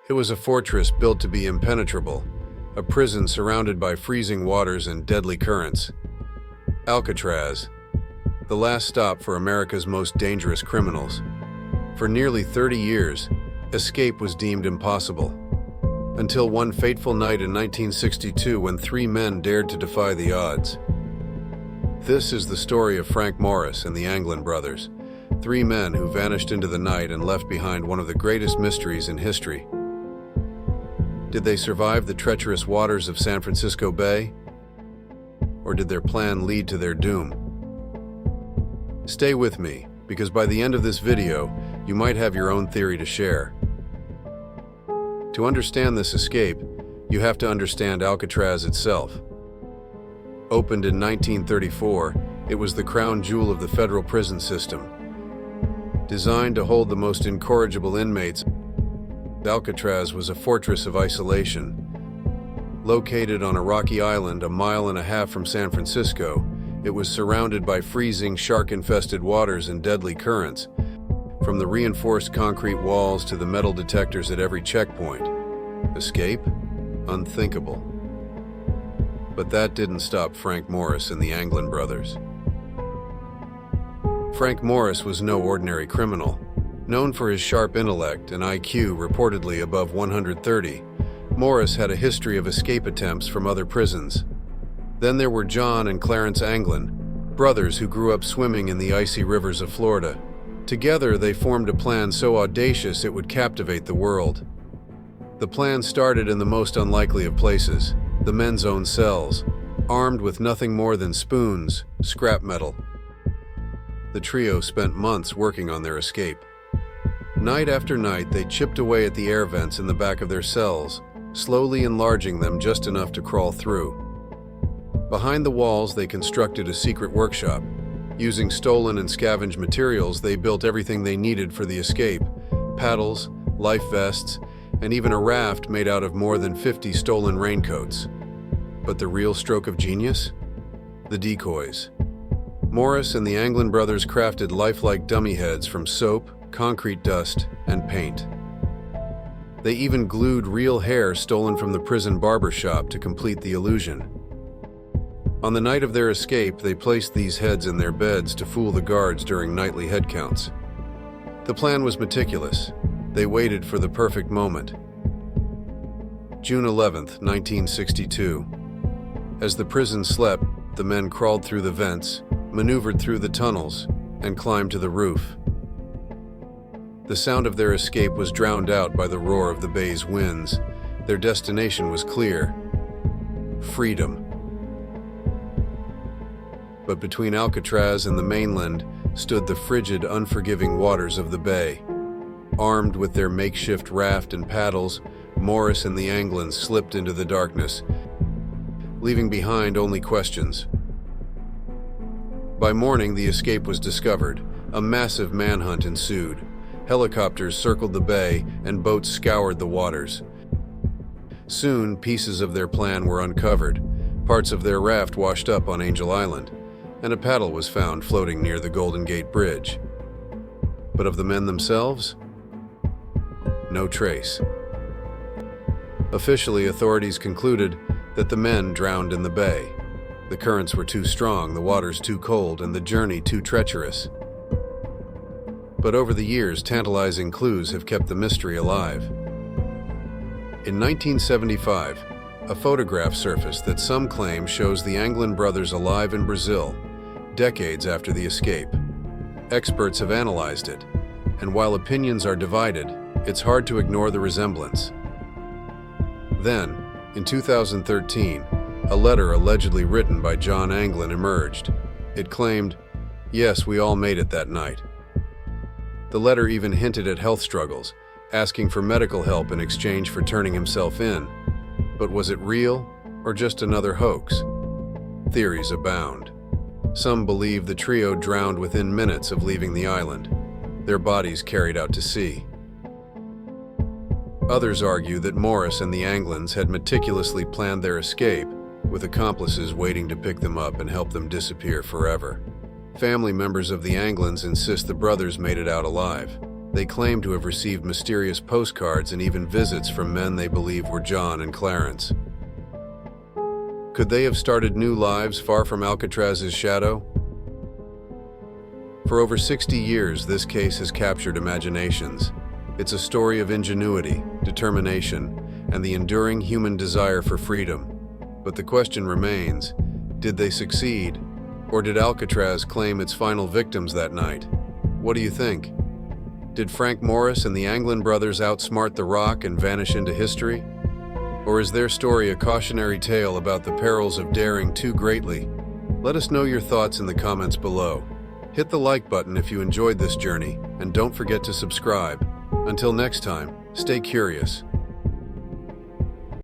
It was a fortress built to be impenetrable, a prison surrounded by freezing waters and deadly currents. Alcatraz, the last stop for America's most dangerous criminals. For nearly 30 years, escape was deemed impossible, until one fateful night in 1962 when three men dared to defy the odds. This is the story of Frank Morris and the Anglin brothers, three men who vanished into the night and left behind one of the greatest mysteries in history. Did they survive the treacherous waters of San Francisco Bay? Or did their plan lead to their doom? Stay with me, because by the end of this video, you might have your own theory to share. To understand this escape, you have to understand Alcatraz itself. Opened in 1934, it was the crown jewel of the federal prison system. Designed to hold the most incorrigible inmates, Alcatraz was a fortress of isolation. Located on a rocky island a mile and a half from San Francisco, it was surrounded by freezing, shark-infested waters and deadly currents, from the reinforced concrete walls to the metal detectors at every checkpoint. Escape? Unthinkable. But that didn't stop Frank Morris and the Anglin brothers. Frank Morris was no ordinary criminal. Known for his sharp intellect and IQ reportedly above 130, Morris had a history of escape attempts from other prisons. Then there were John and Clarence Anglin, brothers who grew up swimming in the icy rivers of Florida. Together, they formed a plan so audacious it would captivate the world. The plan started in the most unlikely of places, the men's own cells, armed with nothing more than spoons, scrap metal. The trio spent months working on their escape. Night after night, they chipped away at the air vents in the back of their cells, slowly enlarging them just enough to crawl through. Behind the walls, they constructed a secret workshop. Using stolen and scavenged materials, they built everything they needed for the escape: paddles, life vests, and even a raft made out of more than 50 stolen raincoats. But the real stroke of genius? The decoys. Morris and the Anglin brothers crafted lifelike dummy heads from soap, concrete dust, and paint. They even glued real hair stolen from the prison barber shop to complete the illusion. On the night of their escape, they placed these heads in their beds to fool the guards during nightly head counts. The plan was meticulous. They waited for the perfect moment. June 11th, 1962. As the prison slept, the men crawled through the vents, maneuvered through the tunnels, and climbed to the roof. The sound of their escape was drowned out by the roar of the bay's winds. Their destination was clear: freedom. But between Alcatraz and the mainland stood the frigid, unforgiving waters of the bay. Armed with their makeshift raft and paddles, Morris and the Anglins slipped into the darkness, leaving behind only questions. By morning, the escape was discovered. A massive manhunt ensued. Helicopters circled the bay, and boats scoured the waters. Soon, pieces of their plan were uncovered. Parts of their raft washed up on Angel Island, and a paddle was found floating near the Golden Gate Bridge. But of the men themselves? No trace. Officially, authorities concluded that the men drowned in the bay. The currents were too strong, the waters too cold, and the journey too treacherous. But over the years, tantalizing clues have kept the mystery alive. In 1975, a photograph surfaced that some claim shows the Anglin brothers alive in Brazil, decades after the escape. Experts have analyzed it, and while opinions are divided, it's hard to ignore the resemblance. Then, in 2013, a letter allegedly written by John Anglin emerged. It claimed, "Yes, we all made it that night." The letter even hinted at health struggles, asking for medical help in exchange for turning himself in. But was it real, or just another hoax? Theories abound. Some believe the trio drowned within minutes of leaving the island, their bodies carried out to sea. Others argue that Morris and the Anglins had meticulously planned their escape, with accomplices waiting to pick them up and help them disappear forever. Family members of the Anglins insist the brothers made it out alive. They claim to have received mysterious postcards and even visits from men they believe were John and Clarence. Could they have started new lives far from Alcatraz's shadow? For over 60 years, this case has captured imaginations. It's a story of ingenuity, determination, and the enduring human desire for freedom. But the question remains, did they succeed? Or did Alcatraz claim its final victims that night? What do you think? Did Frank Morris and the Anglin brothers outsmart the Rock and vanish into history? Or is their story a cautionary tale about the perils of daring too greatly? Let us know your thoughts in the comments below. Hit the like button if you enjoyed this journey, and don't forget to subscribe. Until next time, stay curious.